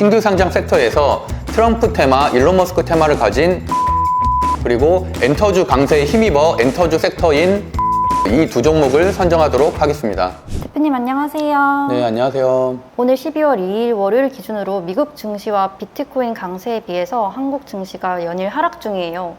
신규 상장 섹터에서 트럼프 테마, 일론 머스크 테마를 가진 그리고 엔터주 강세에 힘입어 엔터주 섹터인 이 두 종목을 선정하도록 하겠습니다. 대표님 안녕하세요. 네, 안녕하세요. 오늘 12월 2일 월요일 기준으로 미국 증시와 비트코인 강세에 비해서 한국 증시가 연일 하락 중이에요.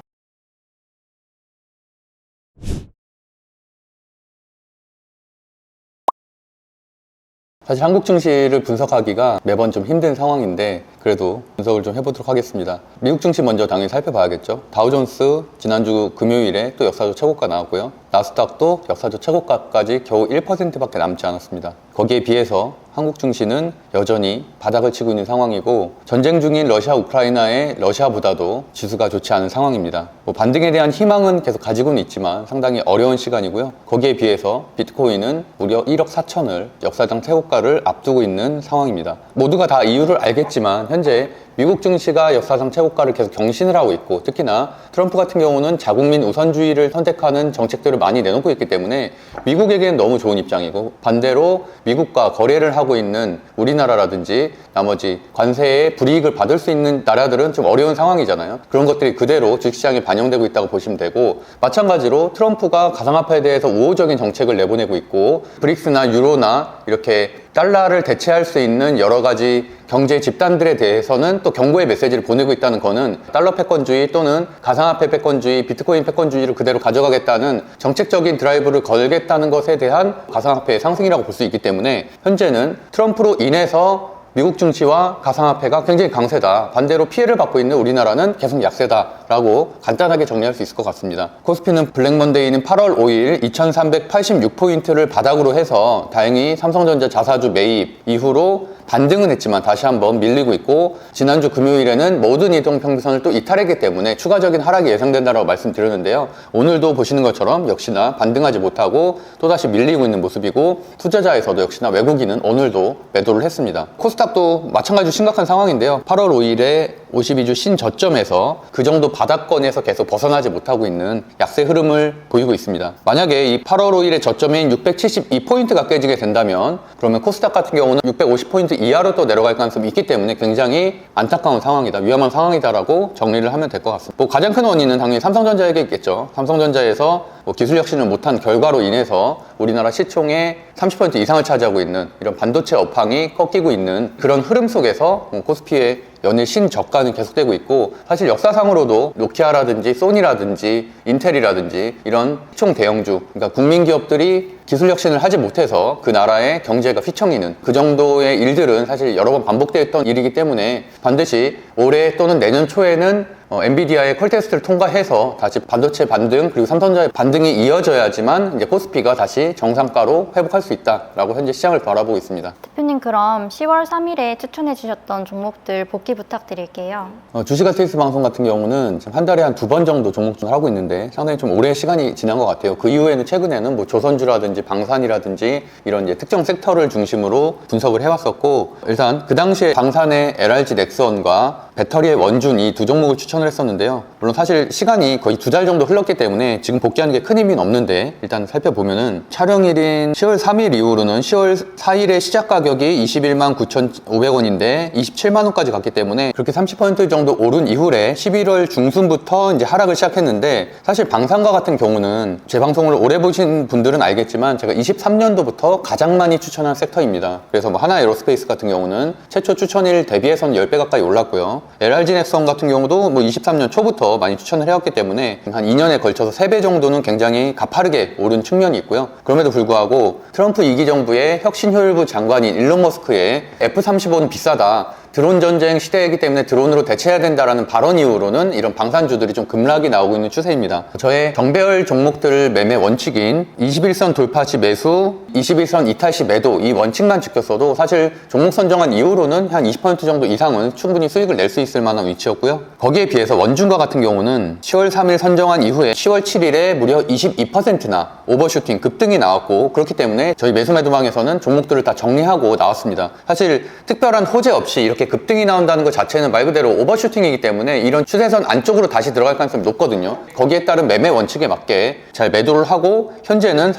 사실 한국 증시를 분석하기가 매번 좀 힘든 상황인데 그래도 분석을 좀 해보도록 하겠습니다. 미국 증시 먼저 당연히 살펴봐야겠죠. 다우존스 지난주 금요일에 또 역사적 최고가 나왔고요. 나스닥도 역사적 최고가까지 겨우 1%밖에 남지 않았습니다. 거기에 비해서 한국 증시는 여전히 바닥을 치고 있는 상황이고 전쟁 중인 러시아 우크라이나의 러시아보다도 지수가 좋지 않은 상황입니다. 반등에 대한 희망은 계속 가지고는 있지만 상당히 어려운 시간이고요. 거기에 비해서 비트코인은 무려 1억 4천을 역사상 최고가를 앞두고 있는 상황입니다. 모두가 다 이유를 알겠지만 현재 미국 증시가 역사상 최고가를 계속 경신을 하고 있고 특히나 트럼프 같은 경우는 자국민 우선주의를 선택하는 정책들을 많이 내놓고 있기 때문에 미국에게는 너무 좋은 입장이고 반대로 미국과 거래를 하고 있는 우리나라라든지 나머지 관세에 불이익을 받을 수 있는 나라들은 좀 어려운 상황이잖아요. 그런 것들이 그대로 주식시장에 반영되고 있다고 보시면 되고 마찬가지로 트럼프가 가상화폐에 대해서 우호적인 정책을 내보내고 있고 브릭스나 유로나 이렇게 달러를 대체할 수 있는 여러 가지 경제 집단들에 대해서는 또 경고의 메시지를 보내고 있다는 거는 달러 패권주의 또는 가상화폐 패권주의, 비트코인 패권주의를 그대로 가져가겠다는 정책적인 드라이브를 걸겠다는 것에 대한 가상화폐의 상승이라고 볼 수 있기 때문에 현재는 트럼프로 인해서 미국 증시와 가상화폐가 굉장히 강세다. 반대로 피해를 받고 있는 우리나라는 계속 약세다라고 간단하게 정리할 수 있을 것 같습니다. 코스피는 블랙먼데이는 8월 5일 2386포인트를 바닥으로 해서 다행히 삼성전자 자사주 매입 이후로 반등은 했지만 다시 한번 밀리고 있고 지난주 금요일에는 모든 이동평균선을 또 이탈했기 때문에 추가적인 하락이 예상된다고 말씀드렸는데요. 오늘도 보시는 것처럼 역시나 반등하지 못하고 또다시 밀리고 있는 모습이고 투자자에서도 역시나 외국인은 오늘도 매도를 했습니다. 코스닥도 마찬가지로 심각한 상황인데요. 8월 5일에 52주 신저점에서 그 정도 바닥권에서 계속 벗어나지 못하고 있는 약세 흐름을 보이고 있습니다. 만약에 이 8월 5일의 저점인 672포인트가 깨지게 된다면 그러면 코스닥 같은 경우는 650포인트 이하로 또 내려갈 가능성이 있기 때문에 굉장히 안타까운 상황이다, 위험한 상황이다라고 정리를 하면 될 것 같습니다. 가장 큰 원인은 당연히 삼성전자에게 있겠죠. 삼성전자에서 기술 혁신을 못한 결과로 인해서 우리나라 시총의 30% 이상을 차지하고 있는 이런 반도체 업황이 꺾이고 있는 그런 흐름 속에서 코스피의 연일 신저가는 계속되고 있고 사실 역사상으로도 노키아라든지 소니라든지 인텔이라든지 이런 시총 대형주 그러니까 국민기업들이 기술 혁신을 하지 못해서 그 나라의 경제가 휘청이는 그 정도의 일들은 사실 여러 번 반복되었던 일이기 때문에 반드시 올해 또는 내년 초에는 엔비디아의 콜 테스트를 통과해서 다시 반도체 반등 그리고 삼성전자의 반등이 이어져야지만 이제 코스피가 다시 정상가로 회복할 수 있다라고 현재 시장을 바라보고 있습니다. 대표님 그럼 10월 3일에 추천해 주셨던 종목들 복귀 부탁드릴게요. 주식아티스트 방송 같은 경우는 지금 한 달에 한 2번 정도 종목 좀 하고 있는데 상당히 좀 오래 시간이 지난 것 같아요. 그 이후에는 최근에는 조선주라든지 방산이라든지 이런 이제 특정 섹터를 중심으로 분석을 해왔었고 일단 그 당시에 방산의 LRG 넥선과 배터리의 원준 이 두 종목을 추천을 했었는데요. 물론 사실 시간이 거의 2달 정도 흘렀기 때문에 지금 복귀하는 게 큰 의미는 없는데 일단 살펴보면은 촬영일인 10월 3일 이후로는 10월 4일에 시작 가격이 21만 9,500원인데 27만 원까지 갔기 때문에 그렇게 30% 정도 오른 이후에 11월 중순부터 이제 하락을 시작했는데 사실 방산과 같은 경우는 제 방송을 오래 보신 분들은 알겠지만 제가 23년도부터 가장 많이 추천한 섹터입니다. 그래서 하나 에어로스페이스 같은 경우는 최초 추천일 대비해서는 10배 가까이 올랐고요. LRG 넥선 같은 경우도 23년 초부터 많이 추천을 해왔기 때문에 한 2년에 걸쳐서 3배 정도는 굉장히 가파르게 오른 측면이 있고요. 그럼에도 불구하고 트럼프 2기 정부의 혁신효율부 장관인 일론 머스크의 F-35는 비싸다. 드론 전쟁 시대이기 때문에 드론으로 대체해야 된다라는 발언 이후로는 이런 방산주들이 좀 급락이 나오고 있는 추세입니다. 저의 정배열 종목들 매매 원칙인 21선 돌파 시 매수, 21선 이탈 시 매도 이 원칙만 지켰어도 사실 종목 선정한 이후로는 한 20% 정도 이상은 충분히 수익을 낼 수 있을 만한 위치였고요. 거기에 비해서 원준과 같은 경우는 10월 3일 선정한 이후에 10월 7일에 무려 22%나 오버슈팅 급등이 나왔고 그렇기 때문에 저희 매수 매도방에서는 종목들을 다 정리하고 나왔습니다. 사실 특별한 호재 없이 이렇게 이렇게 급등이 나온다는 것 자체는 말 그대로 오버슈팅이기 때문에 이런 추세선 안쪽으로 다시 들어갈 가능성이 높거든요. 거기에 따른 매매 원칙에 맞게 잘 매도를 하고 현재는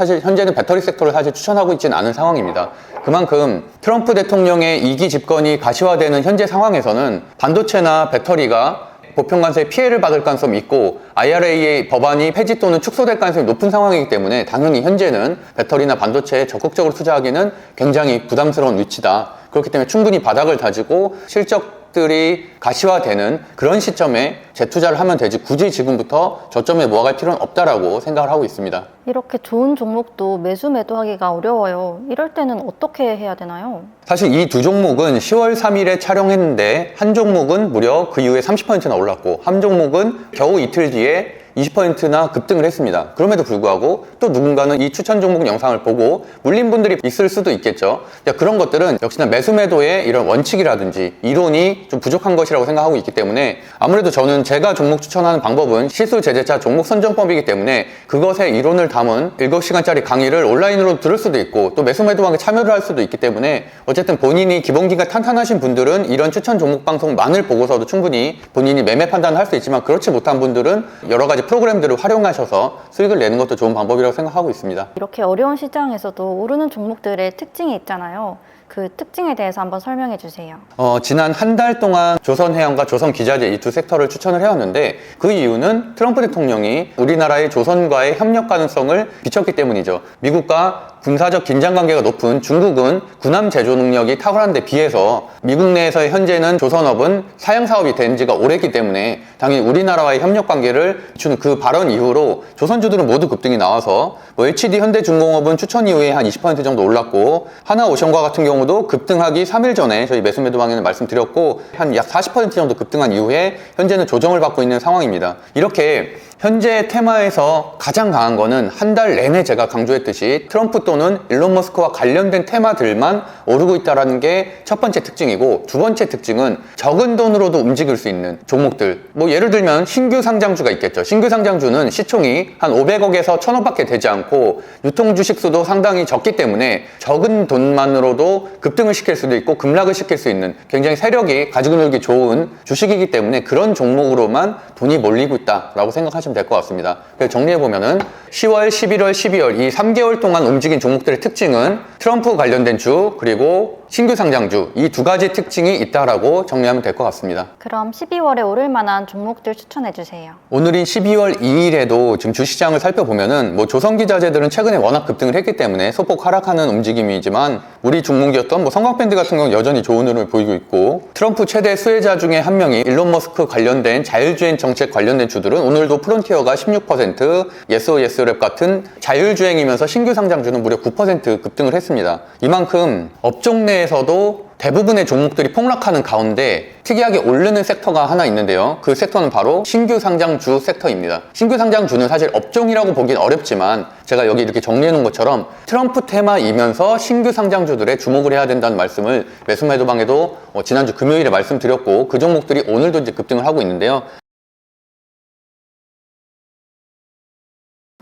배터리 섹터를 사실 추천하고 있지는 않은 상황입니다. 그만큼 트럼프 대통령의 2기 집권이 가시화되는 현재 상황에서는 반도체나 배터리가 보편관세에 피해를 받을 가능성이 있고 IRA의 법안이 폐지 또는 축소될 가능성이 높은 상황이기 때문에 당연히 현재는 배터리나 반도체에 적극적으로 투자하기는 굉장히 부담스러운 위치다. 그렇기 때문에 충분히 바닥을 다지고 실적들이 가시화되는 그런 시점에 재투자를 하면 되지 굳이 지금부터 저점에 모아갈 필요는 없다라고 생각을 하고 있습니다. 이렇게 좋은 종목도 매수 매도하기가 어려워요. 이럴 때는 어떻게 해야 되나요? 사실 이 두 종목은 10월 3일에 촬영했는데 한 종목은 무려 그 이후에 30%나 올랐고 한 종목은 겨우 이틀 뒤에 20%나 급등을 했습니다. 그럼에도 불구하고 또 누군가는 이 추천 종목 영상을 보고 물린 분들이 있을 수도 있겠죠. 그런 것들은 역시나 매수 매도의 이런 원칙이라든지 이론이 좀 부족한 것이라고 생각하고 있기 때문에 아무래도 저는 제가 종목 추천하는 방법은 시수 제재차 종목 선정법이기 때문에 그것의 이론을 담은 7시간짜리 강의를 온라인으로 들을 수도 있고 또 매수 매도하게 참여를 할 수도 있기 때문에 어쨌든 본인이 기본기가 탄탄하신 분들은 이런 추천 종목 방송만을 보고서도 충분히 본인이 매매 판단을 할 수 있지만 그렇지 못한 분들은 여러 가지 프로그램들을 활용하셔서 수익을 내는 것도 좋은 방법이라고 생각하고 있습니다. 이렇게 어려운 시장에서도 오르는 종목들의 특징이 있잖아요. 그 특징에 대해서 한번 설명해 주세요. 지난 한 달 동안 조선해양과 조선기자재 이 두 섹터를 추천을 해왔는데 그 이유는 트럼프 대통령이 우리나라의 조선과의 협력 가능성을 비췄기 때문이죠. 미국과 군사적 긴장 관계가 높은 중국은 군함 제조 능력이 탁월한 데 비해서 미국 내에서의 현재는 조선업은 사양 사업이 된 지가 오래기 때문에 당연히 우리나라와의 협력 관계를 비추는 그 발언 이후로 조선주들은 모두 급등이 나와서 HD 현대중공업은 추천 이후에 한 20% 정도 올랐고 하나오션과 같은 경우도 급등하기 3일 전에 저희 매수 매도 방에는 말씀드렸고 한 약 40% 정도 급등한 이후에 현재는 조정을 받고 있는 상황입니다. 이렇게 현재 테마에서 가장 강한 거는 한 달 내내 제가 강조했듯이 트럼프 또는 일론 머스크와 관련된 테마들만 오르고 있다는 게 첫 번째 특징이고 두 번째 특징은 적은 돈으로도 움직일 수 있는 종목들 예를 들면 신규 상장주가 있겠죠. 신규 상장주는 시총이 한 500억에서 1000억밖에 되지 않고 유통 주식수도 상당히 적기 때문에 적은 돈만으로도 급등을 시킬 수도 있고 급락을 시킬 수 있는 굉장히 세력이 가지고 놀기 좋은 주식이기 때문에 그런 종목으로만 돈이 몰리고 있다라고 생각하시면 될 것 같습니다. 그래서 정리해보면은 10월, 11월, 12월 이 3개월 동안 움직인 종목들의 특징은 트럼프 관련된 주 그리고 신규 상장주 이 두 가지 특징이 있다라고 정리하면 될 것 같습니다. 그럼 12월에 오를 만한 종목들 추천해 주세요. 오늘인 12월 2일에도 지금 주시장을 살펴보면은 조선기자재들은 최근에 워낙 급등을 했기 때문에 소폭 하락하는 움직임이지만 우리 종목이었던 성광밴드 같은 경우는 여전히 좋은 흐름을 보이고 있고 트럼프 최대 수혜자 중에 한 명이 일론 머스크 관련된 자율주행 정책 관련된 주들은 오늘도 프론티어가 16%, 예스오예스랩 같은 자율주행이면서 신규 상장주는 무려 9% 급등을 했습니다. 이만큼 업종 내에서도 대부분의 종목들이 폭락하는 가운데 특이하게 오르는 섹터가 하나 있는데요. 그 섹터는 바로 신규 상장주 섹터입니다. 신규 상장주는 사실 업종이라고 보긴 어렵지만 제가 여기 이렇게 정리해 놓은 것처럼 트럼프 테마이면서 신규 상장주들에 주목을 해야 된다는 말씀을 매수 매도방에도 지난주 금요일에 말씀드렸고 그 종목들이 오늘도 이제 급등을 하고 있는데요.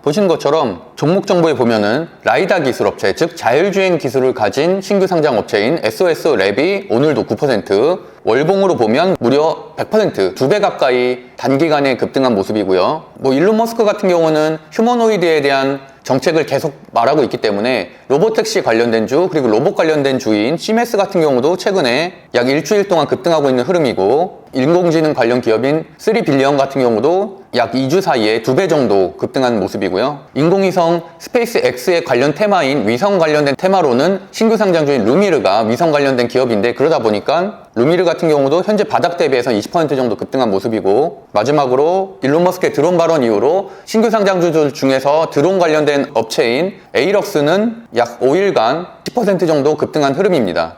보시는 것처럼 종목 정보에 보면은 라이다 기술 업체, 즉 자율주행 기술을 가진 신규 상장 업체인 SOS랩이 오늘도 9%, 월봉으로 보면 무려 100%, 2배 가까이 단기간에 급등한 모습이고요. 일론 머스크 같은 경우는 휴머노이드에 대한 정책을 계속 말하고 있기 때문에 로보택시 관련된 주 그리고 로봇 관련된 주인 시메스 같은 경우도 최근에 약 일주일 동안 급등하고 있는 흐름이고 인공지능 관련 기업인 3빌리언 같은 경우도 약 2주 사이에 2배 정도 급등한 모습이고요. 인공위성 스페이스 X의 관련 테마인 위성 관련된 테마로는 신규 상장주인 루미르가 위성 관련된 기업인데 그러다 보니까 루미르 같은 경우도 현재 바닥 대비해서 20% 정도 급등한 모습이고 마지막으로 일론 머스크의 드론 발언 이후로 신규 상장주들 중에서 드론 관련된 업체인 에이럭스는 약 5일간 10% 정도 급등한 흐름입니다.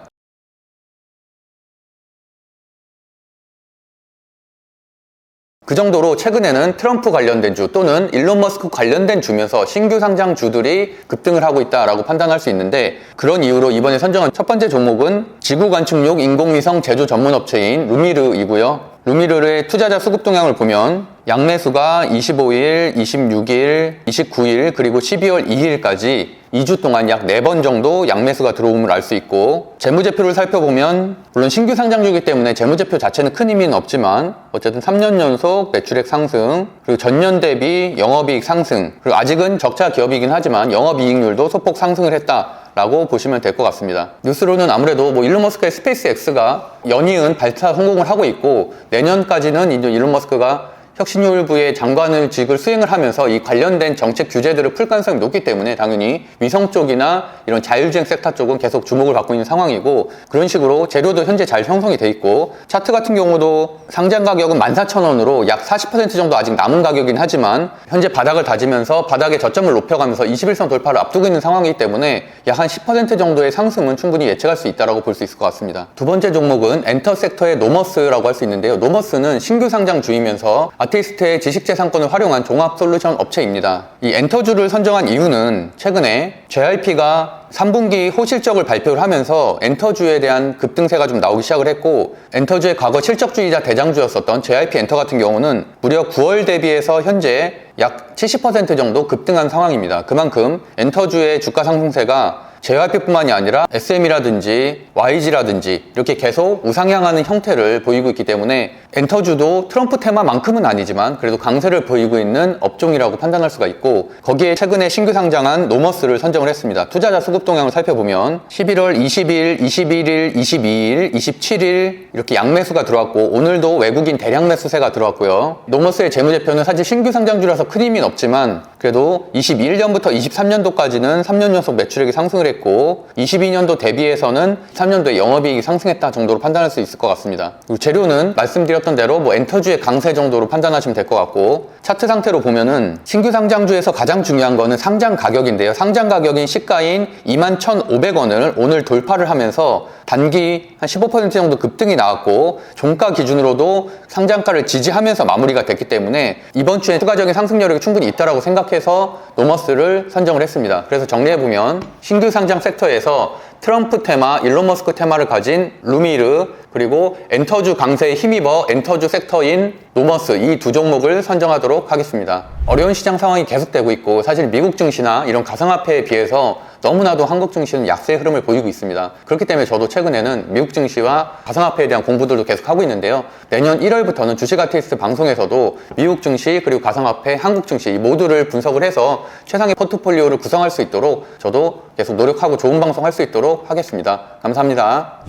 그 정도로 최근에는 트럼프 관련된 주 또는 일론 머스크 관련된 주면서 신규 상장 주들이 급등을 하고 있다라고 판단할 수 있는데 그런 이유로 이번에 선정한 첫 번째 종목은 지구 관측용 인공위성 제조 전문 업체인 루미르이고요. 루미르의 투자자 수급 동향을 보면 양매수가 25일, 26일, 29일 그리고 12월 2일까지 2주 동안 약 4번 정도 양매수가 들어옴을 알 수 있고, 재무제표를 살펴보면 물론 신규 상장주이기 때문에 재무제표 자체는 큰 의미는 없지만 어쨌든 3년 연속 매출액 상승, 그리고 전년 대비 영업이익 상승, 그리고 아직은 적자 기업이긴 하지만 영업이익률도 소폭 상승을 했다라고 보시면 될 것 같습니다. 뉴스로는 아무래도 뭐 일론 머스크의 스페이스 X가 연이은 발사 성공을 하고 있고, 내년까지는 이제 일론 머스크가 혁신효율부의 장관직을 수행을 하면서 이 관련된 정책 규제들을 풀 가능성이 높기 때문에 당연히 위성 쪽이나 이런 자율주행 섹터 쪽은 계속 주목을 받고 있는 상황이고, 그런 식으로 재료도 현재 잘 형성이 돼 있고, 차트 같은 경우도 상장 가격은 14,000원으로 약 40% 정도 아직 남은 가격이긴 하지만 현재 바닥을 다지면서 바닥의 저점을 높여가면서 21선 돌파를 앞두고 있는 상황이기 때문에 약 한 10% 정도의 상승은 충분히 예측할 수 있다고 볼 수 있을 것 같습니다. 두 번째 종목은 엔터 섹터의 노머스라고 할 수 있는데요. 노머스는 신규 상장주이면서 아티스트의 지식재산권을 활용한 종합 솔루션 업체입니다. 이 엔터주를 선정한 이유는 최근에 JYP가 3분기 호실적을 발표를 하면서 엔터주에 대한 급등세가 좀 나오기 시작을 했고, 엔터주의 과거 실적주의자 대장주였었던 JYP 엔터 같은 경우는 무려 9월 대비해서 현재 약 70% 정도 급등한 상황입니다. 그만큼 엔터주의 주가 상승세가 JYP뿐만이 아니라 SM이라든지 YG라든지 이렇게 계속 우상향하는 형태를 보이고 있기 때문에 엔터주도 트럼프 테마만큼은 아니지만 그래도 강세를 보이고 있는 업종이라고 판단할 수가 있고, 거기에 최근에 신규 상장한 노머스를 선정을 했습니다. 투자자 수급 동향을 살펴보면 11월 20일, 21일, 22일, 27일 이렇게 양매수가 들어왔고, 오늘도 외국인 대량 매수세가 들어왔고요. 노머스의 재무제표는 사실 신규 상장주라서 큰 의미는 없지만 그래도 21년부터 23년도까지는 3년 연속 매출액이 상승을 했고, 22년도 대비해서는 3년도에 영업이익이 상승했다 정도로 판단할 수 있을 것 같습니다. 그리고 재료는 말씀드렸던 대로 뭐 엔터주의 강세 정도로 판단하시면 될 것 같고, 차트 상태로 보면은 신규 상장주에서 가장 중요한 거는 상장 가격인데요. 상장 가격인 시가인 21,500원을 오늘 돌파를 하면서 단기 한 15% 정도 급등이 나왔고, 종가 기준으로도 상장가를 지지하면서 마무리가 됐기 때문에 이번 주에 추가적인 상승 여력이 충분히 있다고 생각해서 노머스를 선정을 했습니다. 그래서 정리해보면 신규 상장 섹터에서 트럼프 테마, 일론 머스크 테마를 가진 루미르, 그리고 엔터주 강세에 힘입어 엔터주 섹터인 노머스, 이 두 종목을 선정하도록 하겠습니다. 어려운 시장 상황이 계속되고 있고, 사실 미국 증시나 이런 가상화폐에 비해서 너무나도 한국 증시는 약세의 흐름을 보이고 있습니다. 그렇기 때문에 저도 최근에는 미국 증시와 가상화폐에 대한 공부들도 계속 하고 있는데요. 내년 1월부터는 주식 아티스트 방송에서도 미국 증시, 그리고 가상화폐, 한국 증시 이 모두를 분석을 해서 최상의 포트폴리오를 구성할 수 있도록 저도 계속 노력하고 좋은 방송 할 수 있도록 하겠습니다. 감사합니다.